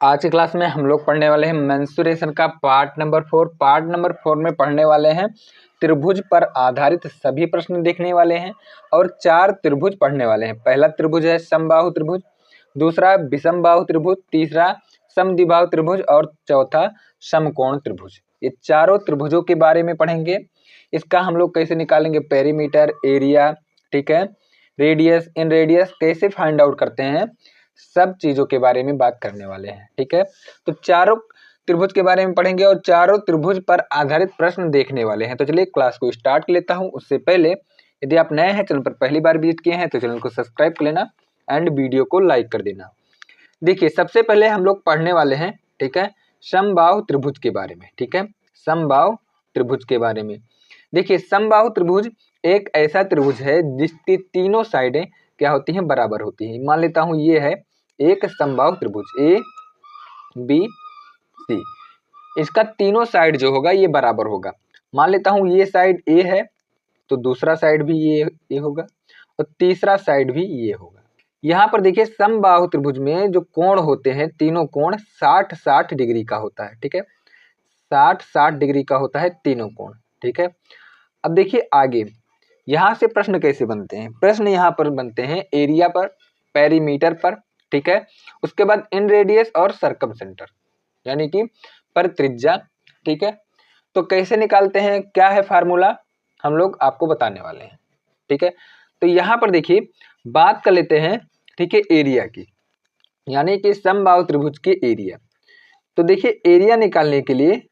आज की क्लास में हम लोग पढ़ने वाले हैं मेंसुरेशन का पार्ट नंबर 4। पार्ट नंबर 4 में पढ़ने वाले हैं त्रिभुज पर आधारित सभी प्रश्न देखने वाले हैं और 4 त्रिभुज पढ़ने वाले हैं। पहला त्रिभुज है समबाहु त्रिभुज, दूसरा विषमबाहु त्रिभुज, तीसरा समद्विबाहु त्रिभुज और चौथा समकोण त्रिभुज। ये चारों त्रिभुजों के बारे में पढ़ेंगे। इसका हम लोग कैसे निकालेंगे पेरीमीटर, एरिया, ठीक है, रेडियस, इन रेडियस कैसे फाइंड आउट करते हैं, सब चीजों के बारे में बात करने वाले हैं। ठीक है, तो चारों त्रिभुज के बारे में पढ़ेंगे और चारों त्रिभुज पर आधारित प्रश्न देखने वाले हैं। तो चलिए क्लास को स्टार्ट कर लेता हूं। उससे पहले यदि आप नए हैं, चैनल पर पहली बार विजिट किए हैं तो चैनल को सब्सक्राइब कर लेना एंड वीडियो को लाइक कर देना। देखिए सबसे पहले हम लोग पढ़ने वाले हैं, ठीक है, समबाहु त्रिभुज के बारे में। ठीक है, समबाहु त्रिभुज के बारे में देखिए, समबाहु त्रिभुज एक ऐसा त्रिभुज है जिसकी तीनों साइडें क्या होती हैं, बराबर होती हैं। मान लेता हूं ये है एक समबाहु त्रिभुज ए बी सी, इसका तीनों साइड जो होगा ये बराबर होगा। मान लेता हूं ये साइड ए है तो दूसरा साइड भी ये होगा और तीसरा साइड भी ये होगा। यहाँ पर देखिए समबाहु त्रिभुज में जो कोण होते हैं, तीनों कोण 60-60 डिग्री का होता है। ठीक है, 60-60 डिग्री का होता है तीनों कोण। ठीक है, अब देखिए आगे यहाँ से प्रश्न कैसे बनते हैं। प्रश्न यहाँ पर बनते हैं एरिया पर, पेरीमीटर पर, ठीक है, उसके बाद इन रेडियस और सरकमसेंटर यानी कि पर त्रिज्या। ठीक है, तो कैसे निकालते हैं, क्या है फार्मूला, हम लोग आपको बताने वाले हैं। ठीक है, तो यहाँ पर देखिए बात कर लेते हैं, ठीक है, एरिया की, यानी कि समबाहु त्रिभुज के एरिया। तो देखिए एरिया निकालने के लिए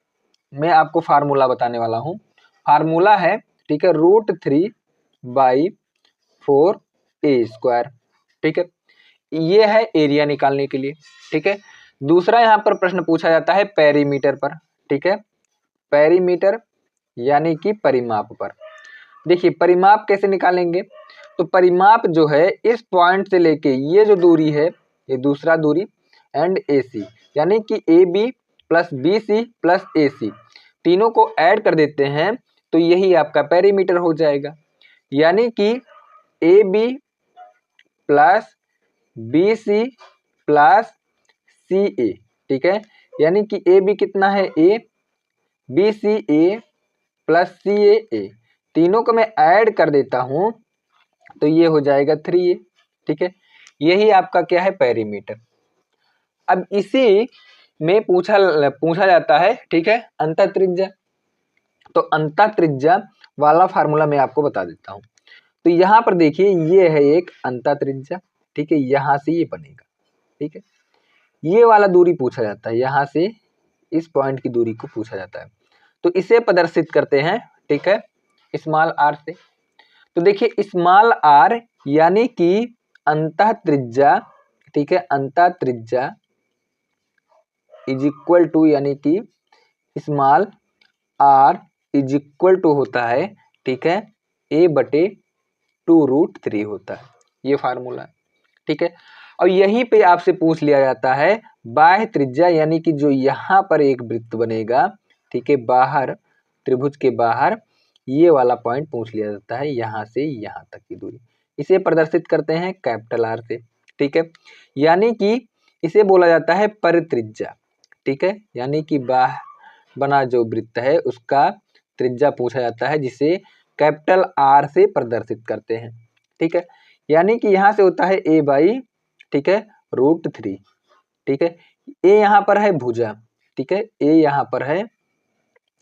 मैं आपको फार्मूला बताने वाला हूँ। फार्मूला है, ठीक है, √3/4a²। ठीक है, ये है एरिया निकालने के लिए। ठीक है, दूसरा यहाँ पर प्रश्न पूछा जाता है पेरीमीटर पर। ठीक है, पेरीमीटर यानी कि परिमाप पर। देखिए परिमाप कैसे निकालेंगे, तो परिमाप जो है इस पॉइंट से लेके ये जो दूरी है, ये दूसरा दूरी एंड AC यानी कि AB plus BC plus AC तीनों को ऐड कर देते हैं तो यही आपका पेरीमीटर हो जाएगा। यानी कि AB plus BC plus CA। ठीक है, यानी कि AB कितना है A, BCA प्लस CAA, तीनों को मैं ऐड कर देता हूं तो ये हो जाएगा 3A। ठीक है, यही आपका क्या है, पेरीमीटर। अब इसी में पूछा जाता है, ठीक है, अंतः त्रिज्या। तो अंतः त्रिज्या वाला फार्मूला मैं आपको बता देता हूं। तो यहाँ पर देखिए ये है एक अंतः त्रिज्या। ठीक है, यहाँ से ये बनेगा। ठीक है, ये वाला दूरी पूछा जाता है, यहाँ से इस पॉइंट की दूरी को पूछा जाता है। तो इसे प्रदर्शित करते हैं, ठीक है, स्मॉल r से। तो देखिए स्मॉल r यानी कि अंतः त्रिज्या, ठीक है, अंतः त्रिज्या इज इक्वल टू, यानी कि small r is equal to होता है, ठीक है, a/2√3 होता है, ये फार्मूला। ठीक है, और यहीं पे आपसे पूछ लिया जाता है बाह्य त्रिज्या, यानी कि जो यहाँ पर एक वृत्त बनेगा, ठीक है, बाहर त्रिभुज के बाहर ये वाला पॉइंट पूछ लिया जाता है, यहाँ से यहाँ तक की दूरी। इसे प्रदर्शित करते हैं कैपिटल R से। ठीक है, यानी कि इसे बोला जाता है परित्रिज्या। ठीक है, यानी कि बाह्य बना जो वृत्त है उसका त्रिज्या पूछा जाता है, जिसे कैपिटल R से प्रदर्शित करते हैं। ठीक है, यानी कि यहाँ से होता है a/, ठीक है, √3। ठीक है, a यहाँ पर है भुजा। ठीक है, a यहाँ पर है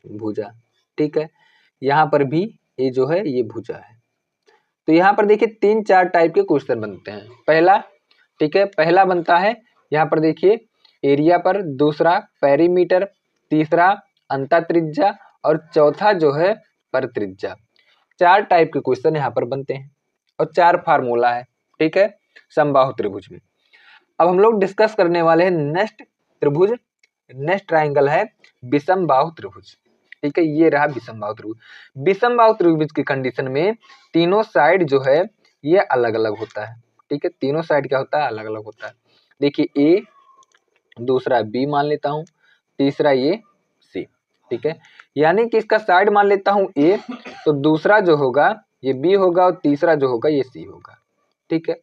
भुजा। ठीक है, यहाँ पर भी a जो है ये भुजा है। तो यहाँ पर देखिए 3-4 टाइप के क्वेश्चन बनते हैं। पहला, ठीक है, पहला बनता है यहाँ पर देखिए एरिया पर, दूसरा पेरीमीटर, तीसरा अंतः त्रिज्या और चौथा जो है परित्रिज्या। 4 टाइप के क्वेश्चन यहाँ पर बनते हैं और 4 फार्मूला है। ठीक है, समबाहु त्रिभुज में। अब हम लोग डिस्कस करने वाले हैं नेक्स्ट त्रिभुज, नेक्स्ट ट्राइंगल है विषमबाहु त्रिभुज। ठीक है, ये रहा विषमबाहु त्रिभुज। विषमबाहु त्रिभुज की कंडीशन में तीनों साइड जो है ये अलग अलग होता है। ठीक है, तीनों साइड क्या होता है, अलग अलग होता है। देखिए A, दूसरा B मान लेता हूँ, तीसरा ये C। ठीक है, यानी कि इसका साइड मान लेता हूँ A, तो दूसरा जो होगा ये B होगा और तीसरा जो होगा ये C होगा। ठीक है,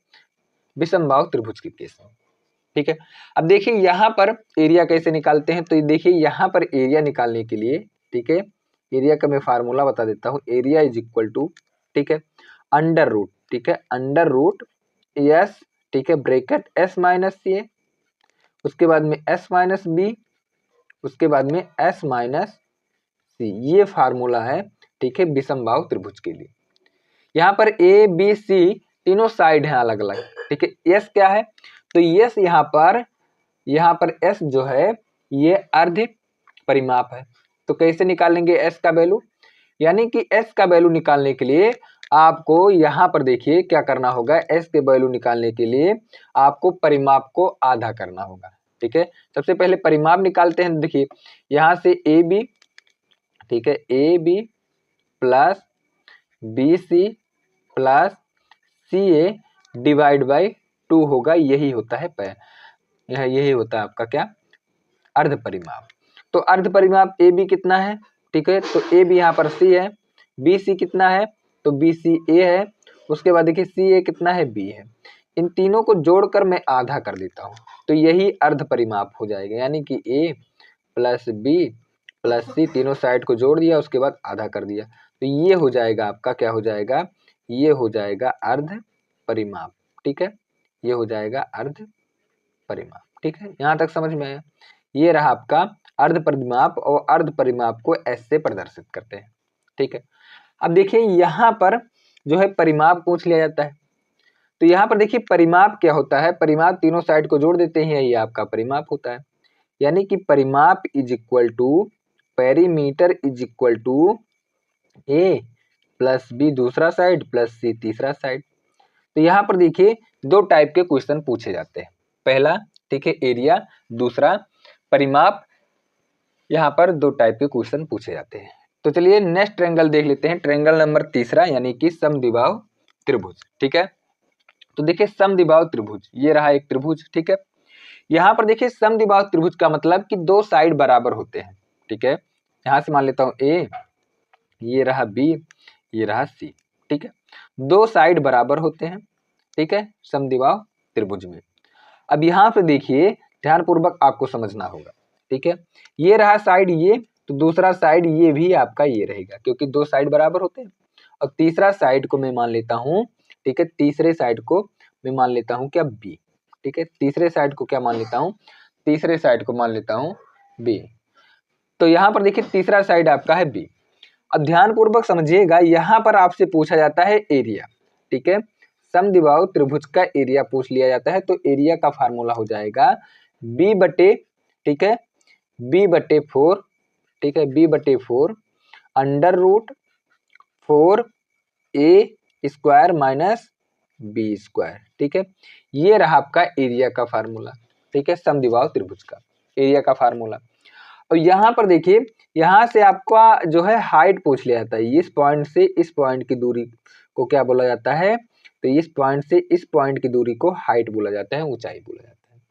विषमबाहु त्रिभुज के केस में। ठीक है। अब देखिए यहाँ पर एरिया कैसे निकालते हैं, तो देखिए यहाँ पर एरिया निकालने के लिए, ठीक है, एरिया का मैं फार्मूला बता देता हूँ। एरिया इज इक्वल टू, ठीक है, अंडर रूट, ठीक है, अंडर रूट एस, ठीक है, ब्रैकेट एस माइनस सी, उसके बाद में एस माइनस बी, उसके बाद में एस माइनस सी। ये फार्मूला है, ठीक है, विषमबाहु त्रिभुज के लिए। यहाँ पर ए बी सी तीनों साइड हैं अलग अलग, ठीक है। एस क्या है, तो यस यहाँ पर एस जो है ये अर्ध परिमाप है। तो कैसे निकालेंगे एस का वैल्यू, यानी कि एस का वैल्यू निकालने के लिए आपको यहाँ पर देखिए क्या करना होगा। एस के वैल्यू निकालने के लिए आपको परिमाप को आधा करना होगा, ठीक है। सबसे पहले परिमाप निकालते हैं। देखिए यहाँ से ए बी, ठीक है, A B plus B C plus C A divide by 2 होगा। यही होता है यही होता है आपका क्या, अर्ध परिमाप। तो अर्ध परिमाप ए बी कितना है, ठीक है, तो ए बी यहाँ पर सी है, बी सी कितना है, तो बी सी ए है, उसके बाद देखिए सी ए कितना है, बी है। इन तीनों को जोड़कर मैं आधा कर देता हूँ, तो यही अर्ध परिमाप हो जाएगा। यानी कि ए प्लस बी प्लस सी, तीनों साइड को जोड़ दिया, उसके बाद आधा कर दिया, तो ये हो जाएगा आपका क्या हो जाएगा, ये हो जाएगा अर्ध परिमाप, ठीक है, ये हो जाएगा अर्ध परिमाप, ठीक है। यहाँ तक समझ में आया। ये रहा आपका अर्ध परिमाप, और अर्ध परिमाप को ऐसे प्रदर्शित करते हैं, ठीक है। अब देखिए यहाँ पर जो है परिमाप पूछ लिया जाता है, तो यहाँ पर देखिए परिमाप क्या होता है, परिमाप तीनों साइड को जोड़ देते हैं, ये आपका परिमाप होता है। यानी कि परिमाप is equal to perimeter is equal to A plus B दूसरा साइड प्लस सी तीसरा साइड। तो यहाँ पर देखिए दो टाइप के क्वेश्चन पूछे जाते हैं। पहला, ठीक है, एरिया, दूसरा परिमाप। यहाँ पर दो टाइप के क्वेश्चन पूछे जाते हैं। तो चलिए नेक्स्ट ट्रायंगल देख लेते हैं, ट्रायंगल नंबर तीसरा, यानी कि समद्विबाहु त्रिभुज, ठीक है। तो देखिए समद्विबाहु त्रिभुज, ये रहा एक त्रिभुज, ठीक है। यहाँ पर देखिए समद्विबाहु त्रिभुज का मतलब कि दो साइड बराबर होते हैं, ठीक है। यहाँ से मान लेता हूँ ए, ये रहा बी, ये रहा सी, ठीक है। दो साइड बराबर होते हैं, ठीक है, समद्विबाहु त्रिभुज में। अब यहाँ पे देखिए ध्यानपूर्वक आपको समझना होगा, ठीक है। ये रहा साइड ये, तो दूसरा साइड ये भी आपका ये रहेगा, क्योंकि दो साइड बराबर होते हैं। और तीसरा साइड को मैं मान लेता हूँ, ठीक है, तीसरे साइड को मैं मान लेता हूँ क्या, बी, ठीक है। तीसरे साइड को क्या मान लेता हूँ, तीसरे साइड को मान लेता हूँ बी। तो यहाँ पर देखिए तीसरा साइड आपका है बी। अब ध्यानपूर्वक समझिएगा, यहाँ पर आपसे पूछा जाता है एरिया, ठीक है, समद्विबाहु त्रिभुज का एरिया पूछ लिया जाता है। तो एरिया का फार्मूला हो जाएगा बी बटे, ठीक है, बी बटे 4, ठीक है, बी बटे 4 अंडर रूट 4 ए स्क्वायर माइनस बी स्क्वायर, ठीक है। ये रहा आपका एरिया का फार्मूला, ठीक है, समद्विबाहु त्रिभुज का एरिया का फार्मूला। और यहाँ पर देखिए, यहाँ से आपका जो है हाइट पूछ लिया जाता है। इस पॉइंट से इस पॉइंट की दूरी को क्या बोला जाता है, तो इस पॉइंट से इस पॉइंट की दूरी को हाइट बोला जाता है, ऊंचाई बोला जाता है।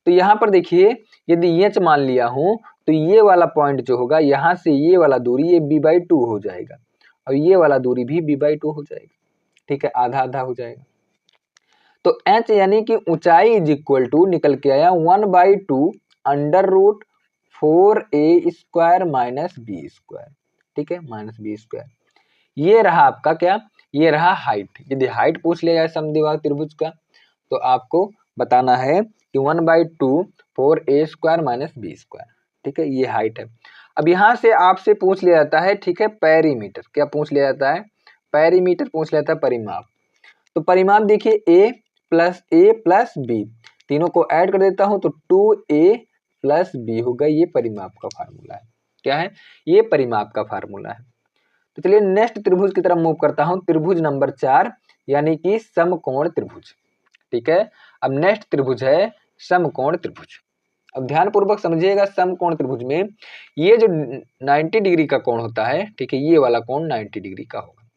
तो यहाँ पर देखिए यदि एच मान लिया हूं, तो ये वाला पॉइंट जो होगा, यहाँ से ये वाला दूरी ये b/2 हो जाएगा, और ये वाला दूरी भी b/2 हो जाएगा, ठीक है, आधा आधा हो जाएगा। तो h यानी कि ऊंचाई इज इक्वल टू निकल के आया 1/2 under root 4a square minus B square, ठीक है, माइनस बी स्क्वायर। ये रहा आपका क्या, ये रहा हाइट। यदि हाइट पूछ लिया जाए समद्विबाहु त्रिभुज का, तो आपको बताना है कि 1/2 4a square minus B square, ठीक है, ये हाइट है। अब यहाँ से आपसे पूछ लिया जाता है, ठीक है, पेरीमीटर। क्या पूछ लिया जाता है, पेरीमीटर पूछ लिया जाता है, परिमाप। तो परिमाप देखिए a प्लस बी, तीनों को ऐड कर देता हूं तो 2a प्लस बी होगा। ये परिमाप का फार्मूला है। क्या है, ये परिमाप का फार्मूला है। तो चलिए नेक्स्ट त्रिभुज की तरफ मूव करता हूं, त्रिभुज नंबर 4, यानी कि समकोण त्रिभुज, ठीक है। अब नेक्स्ट त्रिभुज है समकोण त्रिभुज। अब ध्यानपूर्वक समझिएगा, समकोण त्रिभुज में ये जो 90 डिग्री का कोण होता है, ठीक है, ये वाला कोण 90 डिग्री का होगा।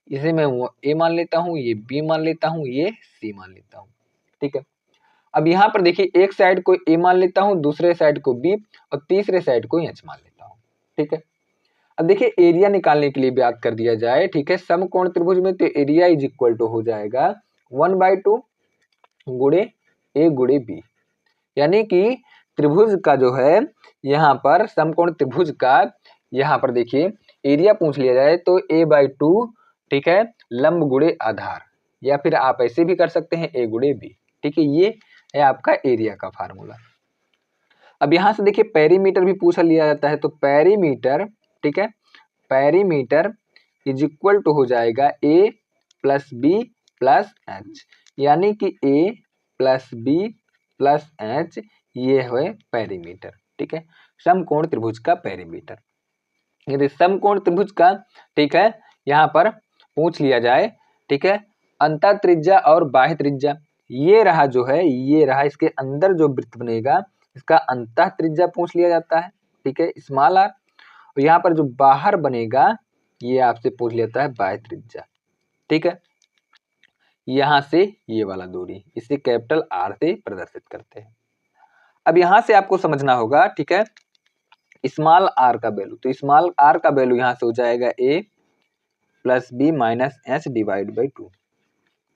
इसे मैं ए मान लेता हूं, ये बी मान लेता हूं, ये सी मान लेता हूं, ठीक है। अब यहाँ पर देखिए एक साइड को ए मान लेता हूं, दूसरे साइड को बी, और तीसरे साइड को एच मान लेता हूं, ठीक है। अब देखिए एरिया निकालने के लिए बात कर दिया जाए, ठीक है, समकोण त्रिभुज में, तो एरिया इज इक्वल टू हो जाएगा 1/2 गुणे ए गुणे बी, यानी कि त्रिभुज का जो है यहाँ पर समकोण त्रिभुज का यहाँ पर देखिए एरिया पूछ लिया जाए तो a/2, ठीक है, लंब गुणे आधार, या फिर आप ऐसे भी कर सकते हैं a गुणे b, ठीक है। ये है आपका एरिया का फार्मूला। अब यहाँ से देखिए पेरीमीटर भी पूछ लिया जाता है, तो पेरीमीटर, ठीक है, पेरीमीटर इज इक्वल टू हो जाएगा a plus B plus H, यानी कि a plus B plus H, ये है पेरीमीटर, ठीक है, समकोण त्रिभुज का पेरीमीटर। यदि समकोण त्रिभुज का, ठीक है, यहाँ पर पूछ लिया जाए, ठीक है, अंतः त्रिज्या और बाह्य त्रिज्या, ये रहा जो है, ये रहा इसके अंदर जो वृत्त बनेगा इसका अंतः त्रिज्या पूछ लिया जाता है, ठीक है, स्मॉल आर। और यहाँ पर जो बाहर बनेगा ये आपसे पूछ लिया जाता है बाह्य त्रिज्या, ठीक है। यहाँ से ये वाला दूरी, इसे कैपिटल आर से प्रदर्शित करते हैं। अब यहाँ से आपको समझना होगा, ठीक है, स्मॉल आर का वैल्यू, तो स्मॉल आर का वैल्यू यहाँ से हो जाएगा a plus B minus H divide by 2,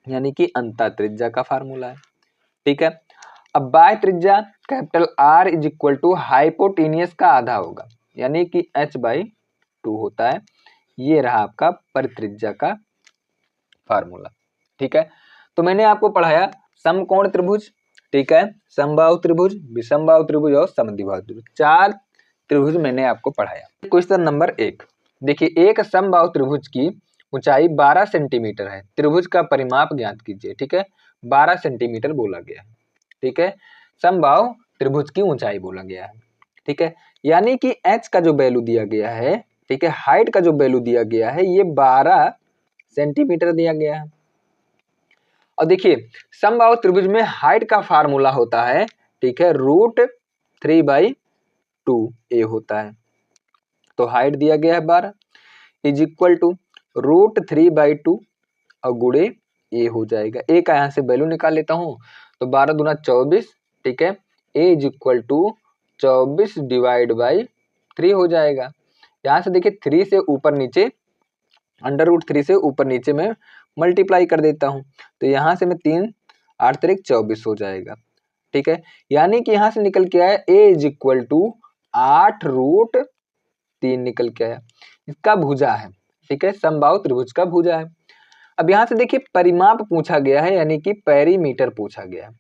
यानी कि अंतः त्रिज्या का फार्मूला है, ठीक है। अब बाह्य त्रिज्या capital R is equal to hypotenuse का आधा होगा, यानी कि h/2 होता है। ये रहा आपका परित्रिज्या का फार्मूला, ठीक है। तो मैंने आपको पढ़ाया समकोण त्रिभुज, ठीक है, समबाहु त्रिभुज, विषमबाहु त्रिभुज और समद्विबाहु त्रिभुज, 4 त्रिभुज मैंने आपको पढ़ाया। क्वेश्चन नंबर 1 देखिए, एक समबाहु त्रिभुज की ऊंचाई 12 सेंटीमीटर है, त्रिभुज का परिमाप ज्ञात कीजिए, ठीक है, 12 सेंटीमीटर बोला गया है, ठीक है, समबाहु त्रिभुज की ऊंचाई बोला गया है, ठीक है, यानी कि h का जो वैल्यू दिया गया है, ठीक है, हाइट का जो वैल्यू दिया गया है ये 12 सेंटीमीटर दिया गया है। और देखिए समबाहु त्रिभुज में हाइट का फार्मूला होता है, ठीक है, √3/2a होता है, तो हाइट दिया गया है 12 इज इक्वल टू √3/2 और गुणे a हो जाएगा। a का यहाँ से वैल्यू निकाल लेता हूँ, तो 12 दूना 24, ठीक है, a is equal to 24 divide by 3 हो जाएगा। यहाँ से देखिए 3 से ऊपर नीचे, √3 से ऊपर नीचे में मल्टीप्लाई कर देता हूँ, तो यहाँ से मैं 3 8 3 24 हो जाएगा, ठीक है, यानी कि यहाँ से निकल के आया a इज इक्वल टू 8√3 निकल के आया, इसका भुजा है, ठीक है, समबाहु त्रिभुज का भुजा है। अब यहाँ से देखिए परिमाप पूछा गया है, यानी कि पेरीमीटर पूछा गया है,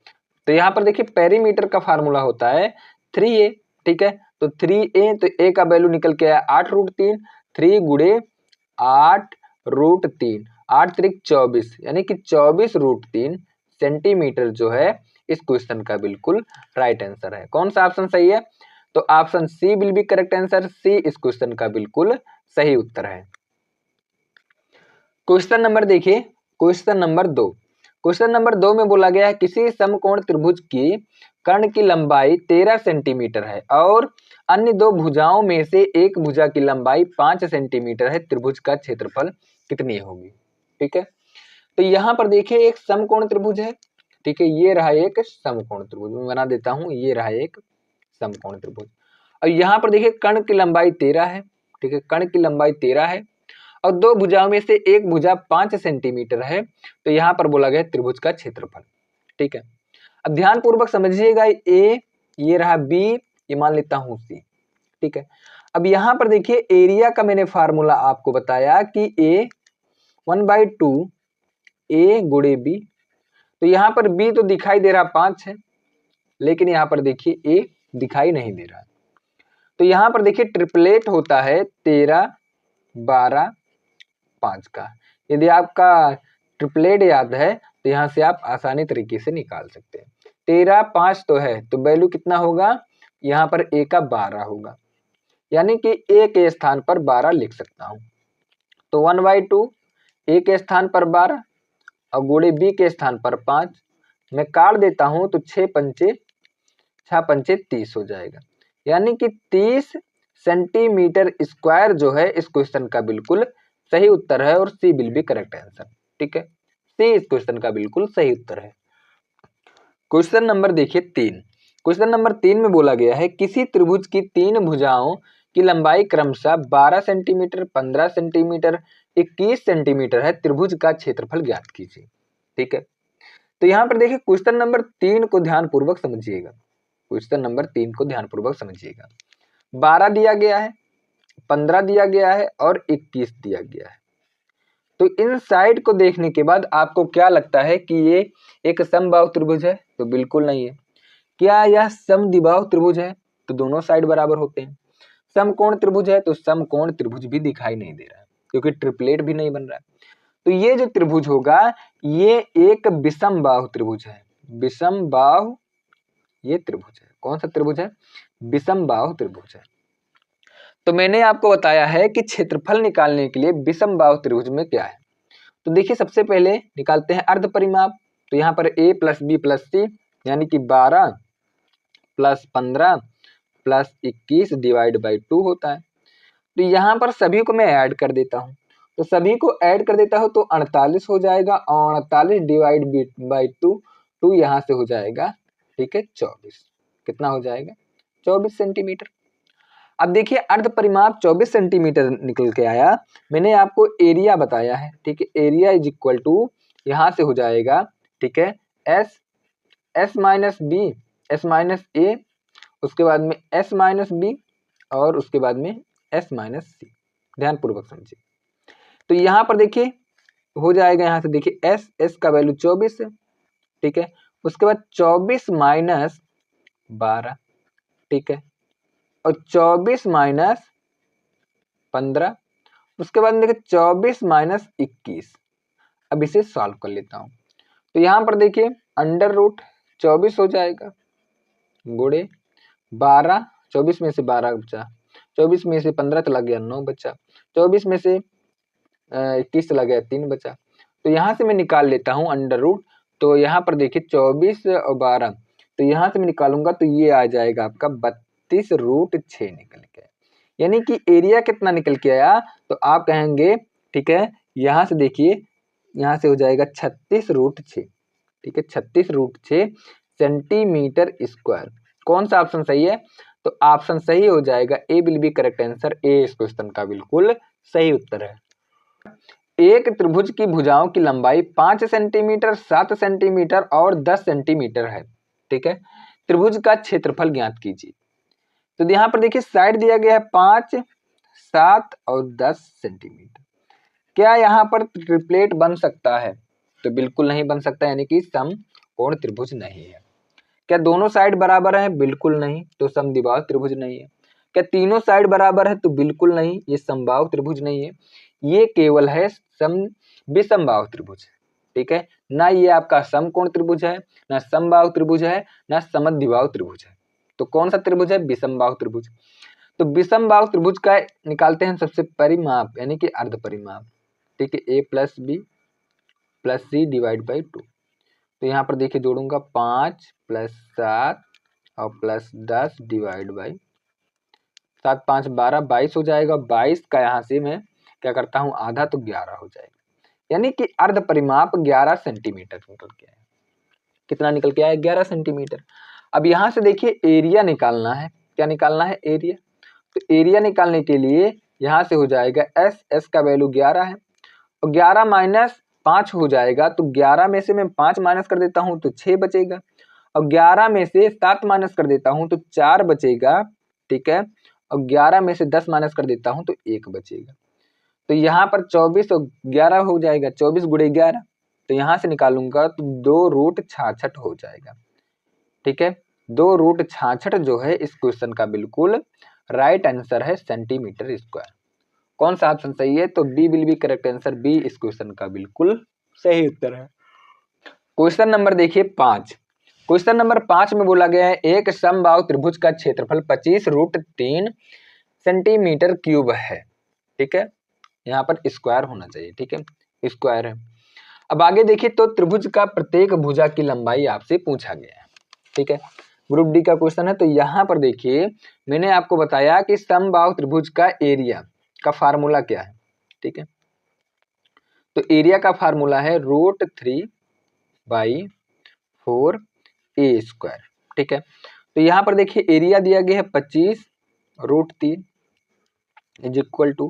तो यहाँ पर देखिए पेरीमीटर का फार्मूला होता है 3a, ठीक है, तो 3a, तो a का वैल्यू निकल के आया 8√3, 3 गुणे 8√3, 8 3 24, यानी कि 24√3 सेंटीमीटर जो है इस क्वेश्चन का बिल्कुल राइट आंसर है। कौन सा ऑप्शन सही है? तो option c will be correct answer, c इस क्वेश्चन का बिल्कुल सही उत्तर है। क्वेश्चन नंबर देखिए, क्वेश्चन नंबर 2, क्वेश्चन नंबर 2 में बोला गया है किसी समकोण त्रिभुज की कर्ण की लंबाई 13 सेंटीमीटर है और अन्य दो भुजाओं में से एक भुजा की लंबाई 5 सेंटीमीटर है, त्रिभुज का क्षेत्रफल कितनी होगी, ठीक है। तो यहाँ पर देखिए एक समकोण त्रिभुज है, ठीक है, ये रहा एक समकोण त्रिभुज, मैं बना देता हूँ, ये रहा एक समकोण त्रिभुज। और यहाँ पर देखिए कर्ण की लंबाई 13 है, ठीक है, कर्ण की लंबाई 13 है और दो भुजाओं में से एक भुजा 5 सेंटीमीटर है, तो यहाँ पर बोला गया त्रिभुज का क्षेत्रफल, ठीक है। अब ध्यान पूर्वक समझिएगा, ए, ये रहा बी, ये मान लेता हूँ सी, ठीक है। अब यहाँ पर देखिए एरिया का मैंने फार्मूला आपको बताया कि ए 1/2 ए गुणे बी, तो यहाँ पर बी तो दिखाई दे रहा 5 है, लेकिन यहाँ पर देखिए ए दिखाई नहीं दे रहा, तो यहाँ पर देखिए ट्रिपलेट होता है 13 12 5 का। यदि आपका ट्रिपलेट याद है तो यहाँ से आप आसानी तरीके से निकाल सकते हैं। 13 5 तो है, तो वैल्यू कितना होगा, यहाँ पर a का 12 होगा, यानी कि a के स्थान पर 12 लिख सकता हूँ, तो 1/2 a के स्थान पर 12 और गुणे b के स्थान पर 5, मैं काट देता हूँ तो 6 पंचे 30 हो जाएगा, यानी कि 30 सेंटीमीटर स्क्वायर जो है इस क्वेश्चन का बिल्कुल सही उत्तर है और सी विल बी करेक्ट आंसर, ठीक है, सी इस क्वेश्चन का बिल्कुल सही उत्तर है। क्वेश्चन नंबर देखिए 3, क्वेश्चन नंबर 3 में बोला गया है किसी त्रिभुज की 3 भुजाओं की लंबाई क्रमशः 12 सेंटीमीटर 15 सेंटीमीटर 21 सेंटीमीटर है, त्रिभुज का क्षेत्रफल ज्ञात कीजिए, ठीक है। तो यहाँ पर देखिए क्वेश्चन नंबर 3 को ध्यान पूर्वक समझिएगा, क्वेश्चन नंबर 3 को ध्यानपूर्वक समझिएगा। 12 दिया गया है, 15 दिया गया है और 21 दिया गया है। तो इन साइड को देखने के बाद आपको क्या लगता है कि ये एक समबाहु त्रिभुज है? तो बिल्कुल नहीं है। क्या यह समद्विबाहु त्रिभुज है? तो दोनों साइड बराबर होते हैं। समकोण त्रिभुज है? तो समकोण त्रिभुज भी दिखाई नहीं दे रहा है, क्योंकि ट्रिपलेट भी नहीं बन रहा है। तो ये जो त्रिभुज होगा ये एक विषमबाहु त्रिभुज है। विषमबाहु ये त्रिभुज है। कौन सा त्रिभुज है? विषमबाहु त्रिभुज है। तो मैंने आपको बताया है कि क्षेत्रफल निकालने के लिए विषमबाहु त्रिभुज में क्या है। तो देखिए सबसे पहले निकालते हैं अर्ध परिमाप। तो यहाँ पर a प्लस बी प्लस सी यानी कि 12 प्लस 15 प्लस 21 डिवाइड बाई 2 होता है। तो यहाँ पर सभी को मैं ऐड कर देता हूँ। तो सभी को ऐड कर देता हूँ तो 48 हो जाएगा और 48 डिवाइड बाई 2 यहाँ से हो जाएगा, ठीक है, 24। कितना हो जाएगा? 24 सेंटीमीटर। अब देखिए अर्ध परिमाप 24 सेंटीमीटर निकल के आया। मैंने आपको एरिया बताया है, ठीक है, एरिया इज इक्वल टू यहाँ से हो जाएगा, ठीक है, s minus b s minus a, उसके बाद में एस माइनस बी और उसके बाद में एस माइनस सी। ध्यानपूर्वक समझिए। तो यहाँ पर देखिए हो जाएगा, यहाँ से देखिए एस का वैल्यू 24 है, ठीक है, उसके बाद 24 माइनस 12, ठीक है, और 24 माइनस 15, उसके बाद देखिए 24 माइनस 21। अब इसे सॉल्व कर लेता हूं। तो यहाँ पर देखिए अंडर रूट 24 हो जाएगा गुणे 12, 24 में से 12 बचा, 24 में से 15 चला गया 9 बचा, 24 में से 21 चला गया 3 बचा। तो यहाँ से मैं निकाल लेता हूँ अंडर रूट। तो यहाँ पर देखिए 24 और 12, तो यहाँ से मैं निकालूंगा तो ये आ जाएगा आपका 32 रूट 6 निकल के, यानी कि एरिया कितना निकल के आया? तो आप कहेंगे, ठीक है, यहाँ से देखिए यहाँ से हो जाएगा 36 रूट 6, ठीक है, 36 रूट 6 सेंटीमीटर स्क्वायर। कौन सा ऑप्शन सही है? तो ऑप्शन सही हो जाएगा ए विल बी करेक्ट आंसर। ए इस क्वेश्चन का बिल्कुल सही उत्तर है। एक त्रिभुज की भुजाओं की लंबाई 5 सेंटीमीटर, 7 सेंटीमीटर और 10 सेंटीमीटर है, ठीक है। त्रिभुज का क्षेत्रफल ज्ञात कीजिए। तो यहाँ पर देखिए साइड दिया गया है 5, 7 और 10 सेंटीमीटर। क्या यहाँ पर ट्रिपलेट बन सकता है? तो बिल्कुल नहीं बन सकता, यानी कि समकोण त्रिभुज नहीं है। क्या दोनों साइड बराबर है? बिल्कुल नहीं, तो समद्विबाहु त्रिभुज नहीं है। क्या तीनों साइड बराबर है? तो बिल्कुल नहीं, ये समबाहु त्रिभुज नहीं है। ये केवल है विषमबाहु त्रिभुज, ठीक है, ना ये आपका समकोण त्रिभुज है, ना समबाहु त्रिभुज है, ना समद्विबाहु त्रिभुज है। तो कौन सा त्रिभुज है? विषमबाहु त्रिभुज। तो विषमबाहु त्रिभुज का निकालते हैं सबसे परिमाप, यानी कि अर्ध परिमाप, ठीक है, a plus B plus c divide by 2। तो यहाँ पर देखिए जोड़ूंगा 5 प्लस 7 और प्लस 10 डिवाइड बाई 7, 5 12, 22 हो जाएगा। 22 का यहाँ से मैं क्या करता हूँ आधा, तो 11 हो जाएगा, यानी कि अर्ध परिमाप 11 सेंटीमीटर निकल के आया। कितना निकल के आया? 11 सेंटीमीटर। अब यहाँ से देखिए एरिया निकालना है। क्या निकालना है? एरिया। तो एरिया निकालने के लिए यहाँ से हो जाएगा एस का वैल्यू 11 है और 11 माइनस 5 हो जाएगा। तो 11 में से मैं 5 माइनस कर देता हूँ तो 6 बचेगा और 11 में से 7 माइनस कर देता हूँ तो 4 बचेगा, ठीक है, और 11 में से 10 माइनस कर देता हूँ तो 1 बचेगा। तो यहाँ पर 24 और 11 हो जाएगा, 24 गुणे 11। तो यहाँ से निकालूंगा तो 2 रूट 66 हो जाएगा, ठीक है। 2 रूट 66 जो है इस क्वेश्चन का बिल्कुल राइट आंसर है, सेंटीमीटर स्क्वायर। कौन सा ऑप्शन सही है? तो B will be correct answer. B इस क्वेश्चन का बिल्कुल सही उत्तर है। क्वेश्चन नंबर देखिए 5। क्वेश्चन नंबर 5 में बोला गया है एक समबाहु त्रिभुज का क्षेत्रफल 25 रूट 3 सेंटीमीटर क्यूब है, ठीक है, यहाँ पर स्क्वायर होना चाहिए, ठीक है, स्क्वायर है। अब आगे देखिए तो त्रिभुज का प्रत्येक भुजा की लंबाई आपसे पूछा गया है, ठीक है, ग्रुप डी का क्वेश्चन है। तो यहाँ पर देखिए मैंने आपको बताया कि समबाहु त्रिभुज का एरिया का फार्मूला क्या है, ठीक है। तो एरिया का फार्मूला है √3/4 ए स्क्वायर, ठीक है। तो यहाँ पर देखिए एरिया दिया गया है 25 √3 is equal to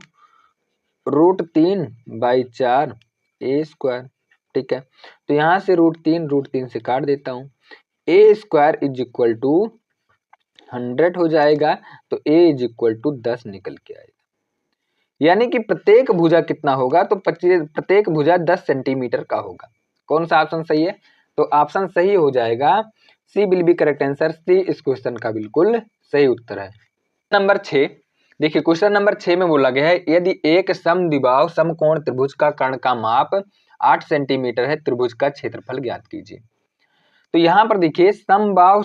√3/4 A square, ठीक है। तो यहाँ से √3 से काट देता हूँ। ए स्क्वायर इज इक्वल टू 100 हो जाएगा, तो a इज इक्वल टू 10 निकल के आएगा। यानी कि प्रत्येक भुजा कितना होगा, तो प्रत्येक भुजा 10 सेंटीमीटर का होगा। कौन सा ऑप्शन सही है? तो ऑप्शन सही हो जाएगा, सी will be correct answer. C इस क्वेश्चन का बिल्कुल सही उत्तर है। नंबर 6 देखिए, क्वेश्चन नंबर 6 में बोला गया है, यदि एक समद्विबाहु समकोण त्रिभुज का कर्ण का माप 8 सेंटीमीटर है, त्रिभुज का क्षेत्रफल ज्ञात कीजिए। तो यहाँ पर देखिए, समबाहु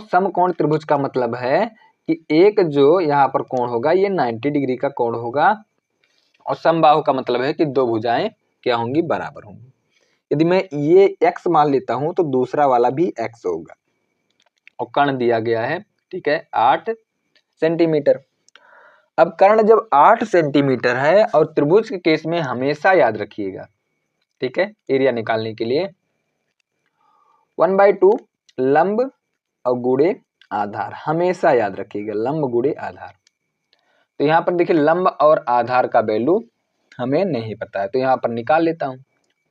समकोण त्रिभुज का मतलब है कि एक जो यहाँ पर कोण होगा ये 90 डिग्री का कोण होगा, और समबाहु का मतलब है कि दो भुजाएं क्या होंगी, बराबर होंगी। यदि मैं ये x मान लेता हूं तो दूसरा वाला भी x होगा, और कर्ण दिया गया है, ठीक है, 8 सेंटीमीटर। अब कर्ण जब 8 सेंटीमीटर है, और त्रिभुज के केस में हमेशा याद रखिएगा, ठीक है, एरिया निकालने के लिए 1/2 लंब और गुणे आधार, हमेशा याद रखिएगा, लंब गुणे आधार। तो यहाँ पर देखिए, लंब और आधार का वैल्यू हमें नहीं पता है, तो यहाँ पर निकाल लेता हूं।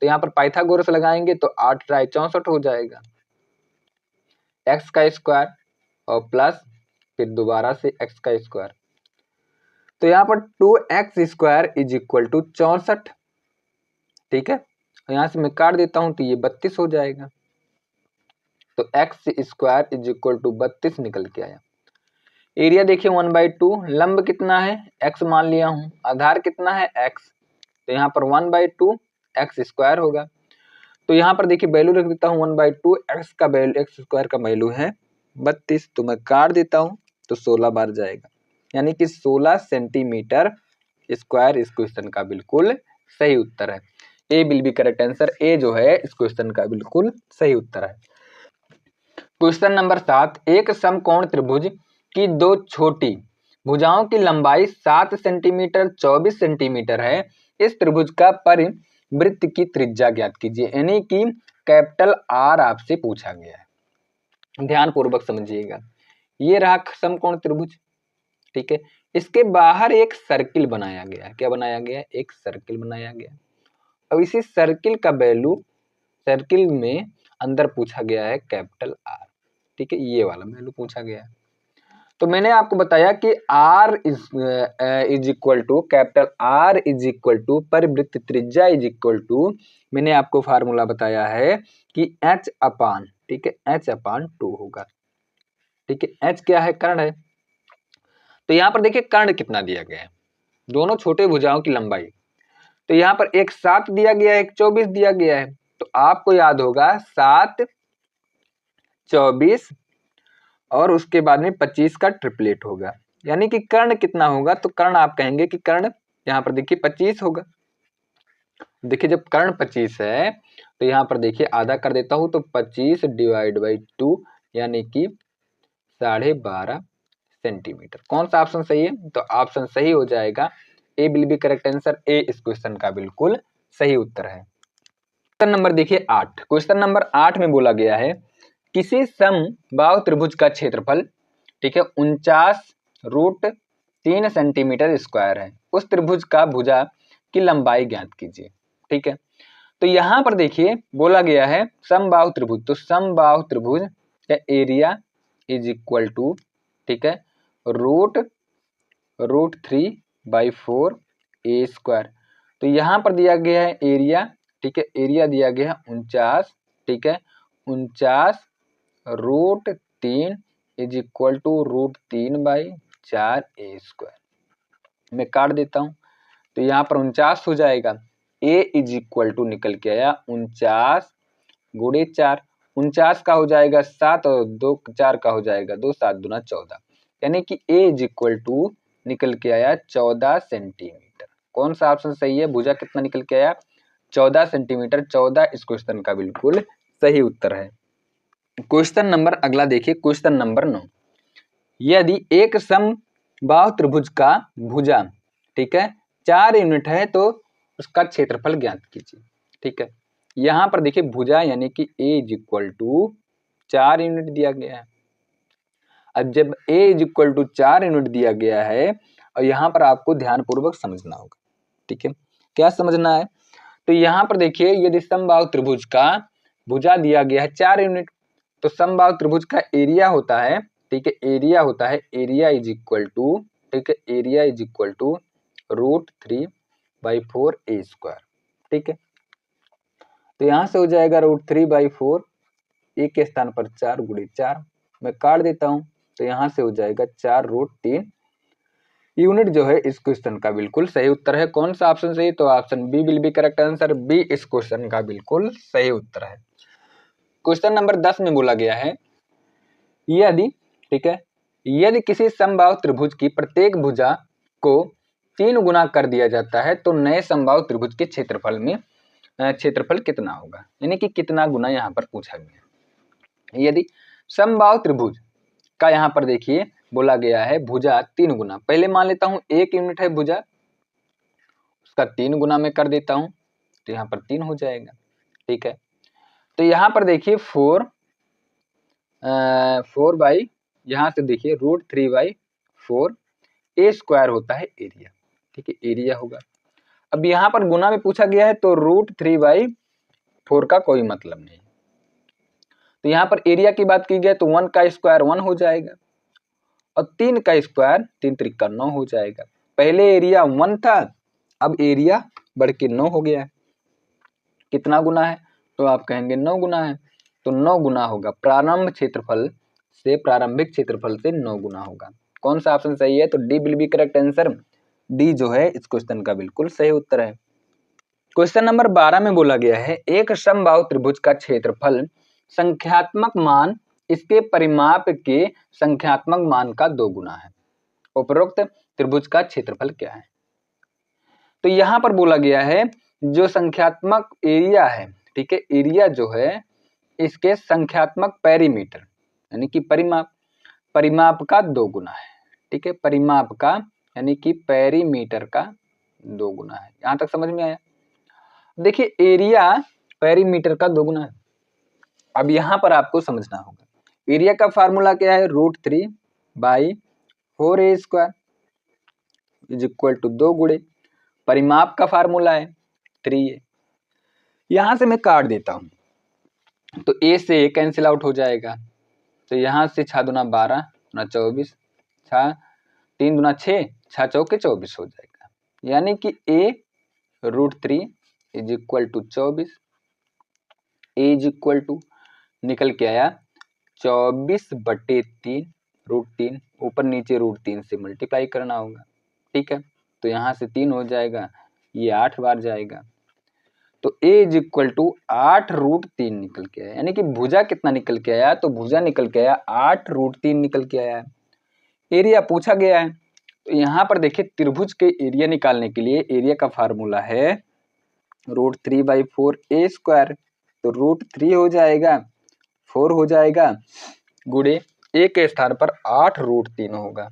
तो यहाँ पर पाइथागोरस लगाएंगे तो 8 × 64 हो जाएगा, x का स्क्वायर और प्लस फिर दोबारा से x का स्क्वायर। तो यहाँ पर 2x square is equal to 64, ठीक है, यहां से मैं काट देता हूं तो ये 32 हो जाएगा। तो x square is equal to 32 निकल के आया। एरिया देखिए 1/2, लंब कितना है x मान लिया हूं, आधार कितना है x, तो यहाँ पर 1/2 x स्क्वायर होगा। तो यहाँ पर देखिए वैल्यू रख देता हूँ 1/2, x का वैल्यू x स्क्वायर का वैल्यू है 32, तो मैं काट देता हूँ तो 16 बार जाएगा, यानी कि 16 सेंटीमीटर स्क्वायर इस क्वेश्चन का बिल्कुल सही उत्तर है। ए विल बी करेक्ट आंसर, ए जो है इस क्वेश्चन का बिल्कुल सही उत्तर है। क्वेश्चन नंबर 7, एक समकोण त्रिभुज की दो छोटी भुजाओं की लंबाई 7 सेंटीमीटर 24 सेंटीमीटर है, इस त्रिभुज का परिवृत्त की त्रिज्या ज्ञात कीजिए। यानी कि कैपिटल आर आपसे पूछा गया है, ध्यान पूर्वक समझिएगा। ये रहा समकोण त्रिभुज, ठीक है, इसके बाहर एक सर्किल बनाया गया है। क्या बनाया गया है? एक सर्किल बनाया गया। अब इसी सर्किल का वैल्यू सर्किल में अंदर पूछा गया है कैपिटल आर, ठीक है, ये वाला वैल्यू पूछा गया है। तो मैंने आपको बताया कि R is equal to capital R is equal to परिवृत्त त्रिज्या इज इक्वल टू, मैंने आपको फार्मूला बताया है कि H अपान, ठीक है, H/2 होगा, ठीक है। H क्या है? कर्ण है। तो यहाँ पर देखिए कर्ण कितना दिया गया है, दोनों छोटे भुजाओं की लंबाई। तो यहाँ पर एक 7 दिया गया है, एक 24 दिया गया है। तो आपको याद होगा 7, 24 और उसके बाद में 25 का ट्रिपलेट होगा, यानी कि कर्ण कितना होगा? तो कर्ण आप कहेंगे कि कर्ण यहाँ पर देखिए 25 होगा। देखिए जब कर्ण 25 है तो यहाँ पर देखिए आधा कर देता हूं तो 25 / 2 यानी कि 12.5 सेंटीमीटर। कौन सा ऑप्शन सही है? तो ऑप्शन सही हो जाएगा, ए विल बी करेक्ट आंसर, ए इस क्वेश्चन का बिल्कुल सही उत्तर है। क्वेश्चन नंबर देखिए 8, क्वेश्चन नंबर 8 में बोला गया है, किसी समबाहु त्रिभुज का क्षेत्रफल, ठीक है, 49√3 सेंटीमीटर स्क्वायर है, उस त्रिभुज का भुजा की लंबाई ज्ञात कीजिए, ठीक है। तो यहां पर देखिए बोला गया है समबाहु त्रिभुज, तो समबाहु त्रिभुज का एरिया इज इक्वल टू, ठीक है, √3/4 ए स्क्वायर। तो यहां पर दिया गया है एरिया, ठीक है, एरिया दिया गया है 49, ठीक है, 49√3 is equal to √3/4 A square. मैं काट देता हूं तो यहाँ पर 49 हो जाएगा, ए इज इक्वल टू निकल के आया 49 × 4, 49 का हो जाएगा 7 और 2 4 का हो जाएगा 2, 7 दूना 14, यानी कि ए इज इक्वल टू निकल के आया 14 सेंटीमीटर। कौन सा ऑप्शन सही है? भुजा कितना निकल के आया? 14 सेंटीमीटर। 14 इस क्वेश्चन का बिल्कुल सही उत्तर है। क्वेश्चन नंबर अगला देखिए, क्वेश्चन नंबर 9, यदि एक समबाहु त्रिभुज का भुजा, ठीक है, 4 यूनिट है तो उसका क्षेत्रफल ज्ञात कीजिए, ठीक है। यहां पर देखिए भुजा यानी कि A is equal to 4 unit दिया गया है। अब जब a is equal to 4 unit दिया गया है, और यहाँ पर आपको ध्यानपूर्वक समझना होगा, ठीक है, क्या समझना है? तो यहाँ पर देखिए यदि समबाहु त्रिभुज का भुजा दिया गया है 4 यूनिट, तो समबाहु त्रिभुज का एरिया होता है, ठीक है, एरिया होता है, एरिया इज इक्वल टू, ठीक है, area is equal to √3/4 a², ठीक है। तो यहाँ से हो जाएगा √3/4, ए के स्थान पर 4 × 4 मैं काट देता हूँ, तो यहाँ से हो जाएगा 4√3 यूनिट जो है इस क्वेश्चन का बिल्कुल सही उत्तर है। कौन सा ऑप्शन सही? तो option B will be correct answer, B इस क्वेश्चन का बिल्कुल सही उत्तर है। क्वेश्चन नंबर 10 में बोला गया है यदि, ठीक है, यदि किसी समबाहु त्रिभुज की प्रत्येक भुजा को 3 गुना कर दिया जाता है तो नए समबाहु त्रिभुज के क्षेत्रफल कितना होगा, यानी कि कितना गुना यहाँ पर पूछा गया। यदि समबाहु त्रिभुज का यहाँ पर देखिए बोला गया है भुजा 3 गुना, पहले मान लेता हूँ 1 यूनिट है भुजा, उसका 3 गुना मैं कर देता हूँ, तो यहाँ पर 3 हो जाएगा, ठीक है। तो यहाँ पर देखिए 4 बाई, यहाँ से देखिए √3/4 a² होता है एरिया, ठीक है, एरिया होगा। अब यहाँ पर गुना में पूछा गया है तो √3/4 का कोई मतलब नहीं, तो यहाँ पर एरिया की बात की गई तो 1 का स्क्वायर 1 हो जाएगा और 3 का स्क्वायर 3 × 3 = 9 हो जाएगा। पहले एरिया 1 था, अब एरिया बढ़ के 9 हो गया है। कितना गुना है? तो आप कहेंगे 9 गुना है, तो 9 गुना होगा, प्रारंभिक क्षेत्रफल से 9 गुना होगा। कौन सा ऑप्शन सही है? तो D will be correct answer, D जो है इस क्वेश्चन का बिल्कुल सही उत्तर है। क्वेश्चन नंबर 12 में बोला गया है एक समबाहु त्रिभुज का क्षेत्रफल संख्यात्मक मान इसके परिमाप के संख्यात्मक मान का 2 गुना है, उपरोक्त त्रिभुज का क्षेत्रफल क्या है? तो यहाँ पर बोला गया है जो संख्यात्मक एरिया है, ठीक है, एरिया जो है इसके संख्यात्मक पेरीमीटर यानी कि परिमाप का 2 गुना है, ठीक है, परिमाप का यानी कि पेरीमीटर का 2 गुना है। यहाँ तक समझ में आया? देखिए एरिया पेरीमीटर का 2 गुना है। अब यहाँ पर आपको समझना होगा एरिया का फार्मूला क्या है, √3/4 a² इज इक्वल टू 2 गुणे परिमाप का फार्मूला है 3a। यहाँ से मैं काट देता हूँ तो a से a कैंसिल आउट हो जाएगा, तो यहाँ से 6 दूना 12 दूना 24, 3 दूना 6, 6 चौके 24 हो जाएगा, यानी कि a √3 is equal to 24, a is equal to निकल के आया 24/3 √3, ऊपर नीचे √3 से मल्टीप्लाई करना होगा, ठीक है। तो यहाँ से 3 हो जाएगा, ये 8 बार जाएगा, तो a इज इक्वल टू 8√3 निकल के आया, यानी कि भुजा कितना निकल के आया? तो भुजा निकल के आया 8√3 निकल के आया है। एरिया पूछा गया है, तो यहाँ पर देखिए त्रिभुज के एरिया निकालने के लिए एरिया का फार्मूला है √3/4 a², तो √3 हो जाएगा, 4 हो जाएगा, गुणे a के स्थान पर 8√3 होगा।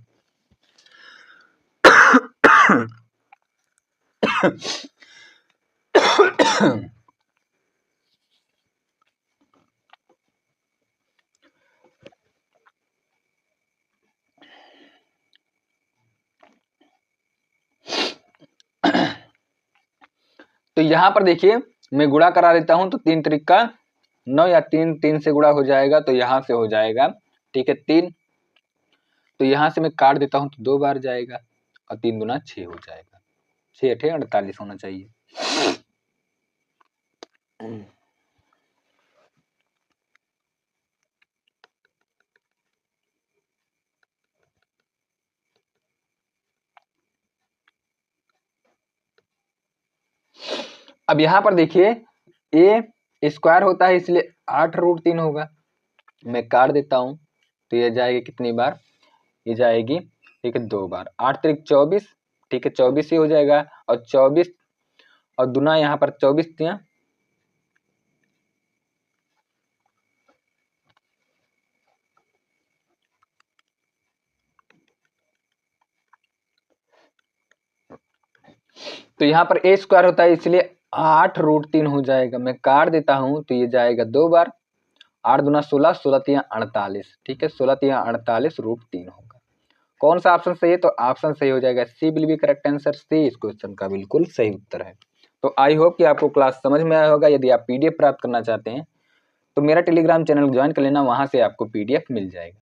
तो यहाँ पर देखिए मैं गुणा करा देता हूं, तो 3 × 9 या 3 से गुणा हो जाएगा, तो यहाँ से हो जाएगा, ठीक है, 3, तो यहाँ से मैं काट देता हूं तो 2 बार जाएगा और 3 दूना 6 हो जाएगा, 6 × 8 = 48 होना चाहिए। अब यहाँ पर देखिए a स्क्वायर होता है इसलिए 8√3 होगा, मैं काट देता हूँ तो ये जाएगी कितनी बार? ये जाएगी, ठीक है, 2 बार, 8 × 3 = 24, ठीक है, 24 ही हो जाएगा, और 24 और दूना यहाँ पर 24 दिया, तो यहाँ पर a स्क्वायर होता है इसलिए 8√3 हो जाएगा, मैं काट देता हूं तो ये जाएगा 2 बार, 8 दूना 16, 16 × 3 = 48, ठीक है, 16 × 3 = 48 √3 होगा। कौन सा ऑप्शन सही है? तो ऑप्शन सही हो जाएगा सी will be correct answer, c इस क्वेश्चन का बिल्कुल सही उत्तर है। तो आई होप कि आपको क्लास समझ में आया होगा। यदि आप PDF प्राप्त करना चाहते हैं तो मेरा टेलीग्राम चैनल ज्वाइन कर लेना, वहां से आपको PDF मिल जाएगा।